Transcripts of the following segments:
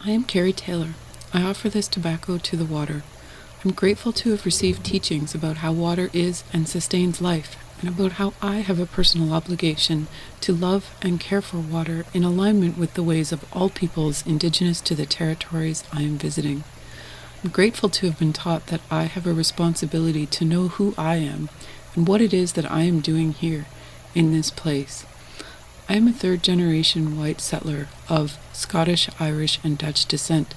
I am Kerry Taylor. I offer this tobacco to the water. I'm grateful to have received teachings about how water is and sustains life, and about how I have a personal obligation to love and care for water in alignment with the ways of all peoples indigenous to the territories I am visiting. I'm grateful to have been taught that I have a responsibility to know who I am and what it is that I am doing here, in this place. I am a third-generation white settler of Scottish, Irish, and Dutch descent.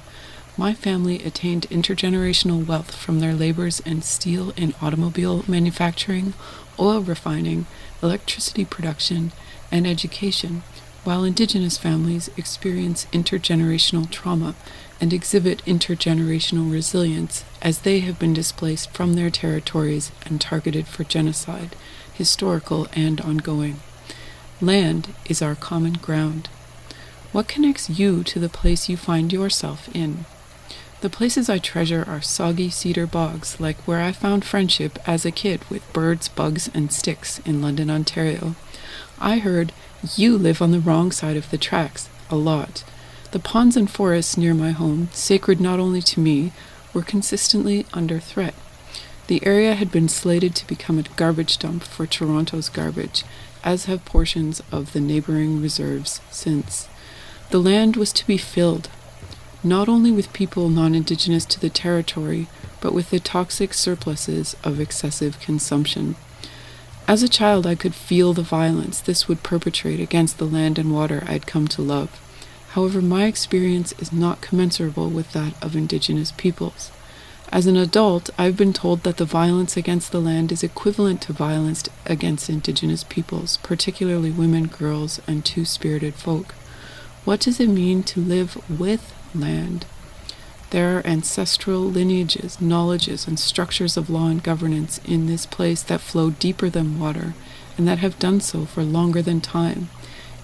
My family attained intergenerational wealth from their labors in steel and automobile manufacturing, oil refining, electricity production, and education, while indigenous families experience intergenerational trauma and exhibit intergenerational resilience as they have been displaced from their territories and targeted for genocide, historical and ongoing. Land is our common ground. What connects you to the place you find yourself in? The places I treasure are soggy cedar bogs, like where I found friendship as a kid with birds, bugs, and sticks in London, Ontario. I heard, "You live on the wrong side of the tracks," a lot. The ponds and forests near my home, sacred not only to me, were consistently under threat. The area had been slated to become a garbage dump for Toronto's garbage, as have portions of the neighboring reserves since. The land was to be filled, not only with people non-Indigenous to the territory, but with the toxic surpluses of excessive consumption. As a child, I could feel the violence this would perpetrate against the land and water I'd come to love. However, my experience is not commensurable with that of Indigenous peoples. As an adult, I've been told that the violence against the land is equivalent to violence against Indigenous peoples, particularly women, girls, and two-spirited folk. What does it mean to live with land? There are ancestral lineages, knowledges, and structures of law and governance in this place that flow deeper than water, and that have done so for longer than time.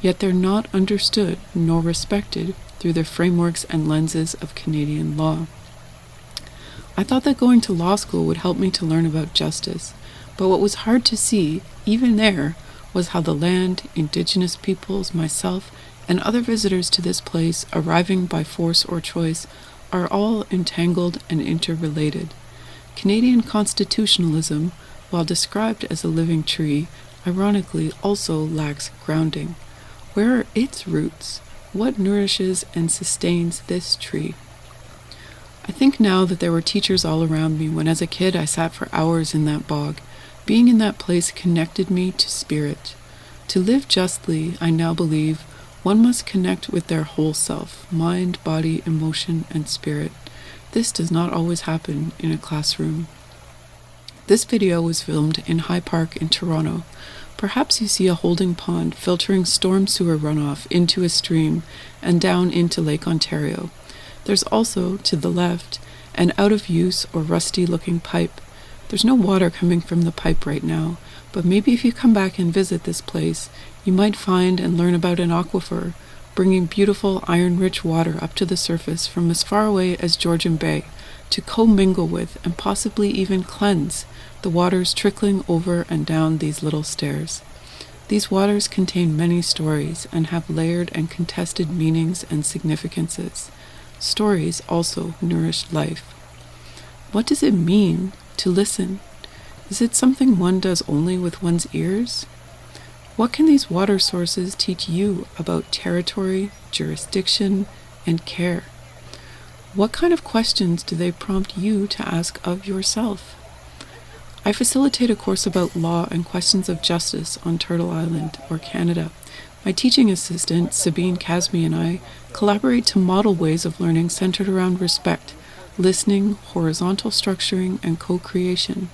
Yet they're not understood nor respected through the frameworks and lenses of Canadian law. I thought that going to law school would help me to learn about justice, but what was hard to see, even there, was how the land, Indigenous peoples, myself, and other visitors to this place, arriving by force or choice, are all entangled and interrelated. Canadian constitutionalism, while described as a living tree, ironically also lacks grounding. Where are its roots? What nourishes and sustains this tree? I think now that there were teachers all around me when as a kid I sat for hours in that bog. Being in that place connected me to spirit. To live justly, I now believe, one must connect with their whole self, mind, body, emotion, and spirit. This does not always happen in a classroom. This video was filmed in High Park in Toronto. Perhaps you see a holding pond filtering storm sewer runoff into a stream and down into Lake Ontario. There's also, to the left, an out-of-use or rusty-looking pipe. There's no water coming from the pipe right now, but maybe if you come back and visit this place, you might find and learn about an aquifer, bringing beautiful iron-rich water up to the surface from as far away as Georgian Bay, to commingle with and possibly even cleanse the waters trickling over and down these little stairs. These waters contain many stories and have layered and contested meanings and significances. Stories also nourish life. What does it mean to listen? Is it something one does only with one's ears? What can these water sources teach you about territory, jurisdiction, and care? What kind of questions do they prompt you to ask of yourself? I facilitate a course about law and questions of justice on Turtle Island, or Canada. My teaching assistant, Sabeen, Kazmi, and I collaborate to model ways of learning centered around respect, listening, horizontal structuring, and co-creation.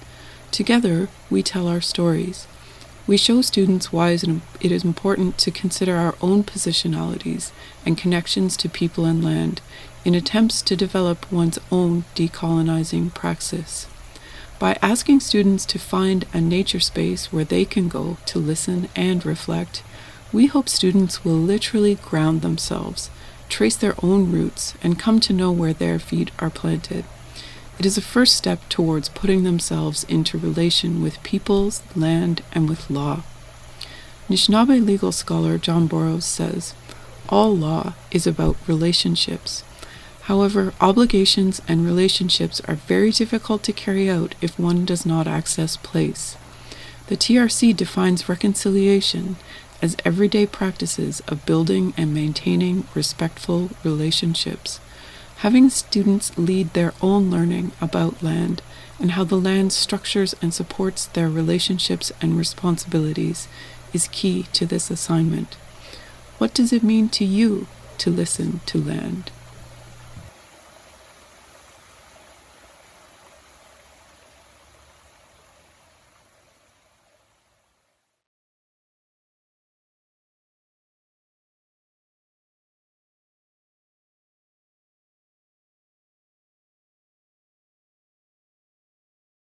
Together, we tell our stories. We show students why it is important to consider our own positionalities and connections to people and land in attempts to develop one's own decolonizing praxis. By asking students to find a nature space where they can go to listen and reflect, we hope students will literally ground themselves, trace their own roots, and come to know where their feet are planted. It is a first step towards putting themselves into relation with peoples, land, and with law. Anishinaabe legal scholar John Burroughs says, "All law is about relationships." However, obligations and relationships are very difficult to carry out if one does not access place. The TRC defines reconciliation as everyday practices of building and maintaining respectful relationships. Having students lead their own learning about land and how the land structures and supports their relationships and responsibilities is key to this assignment. What does it mean to you to listen to land?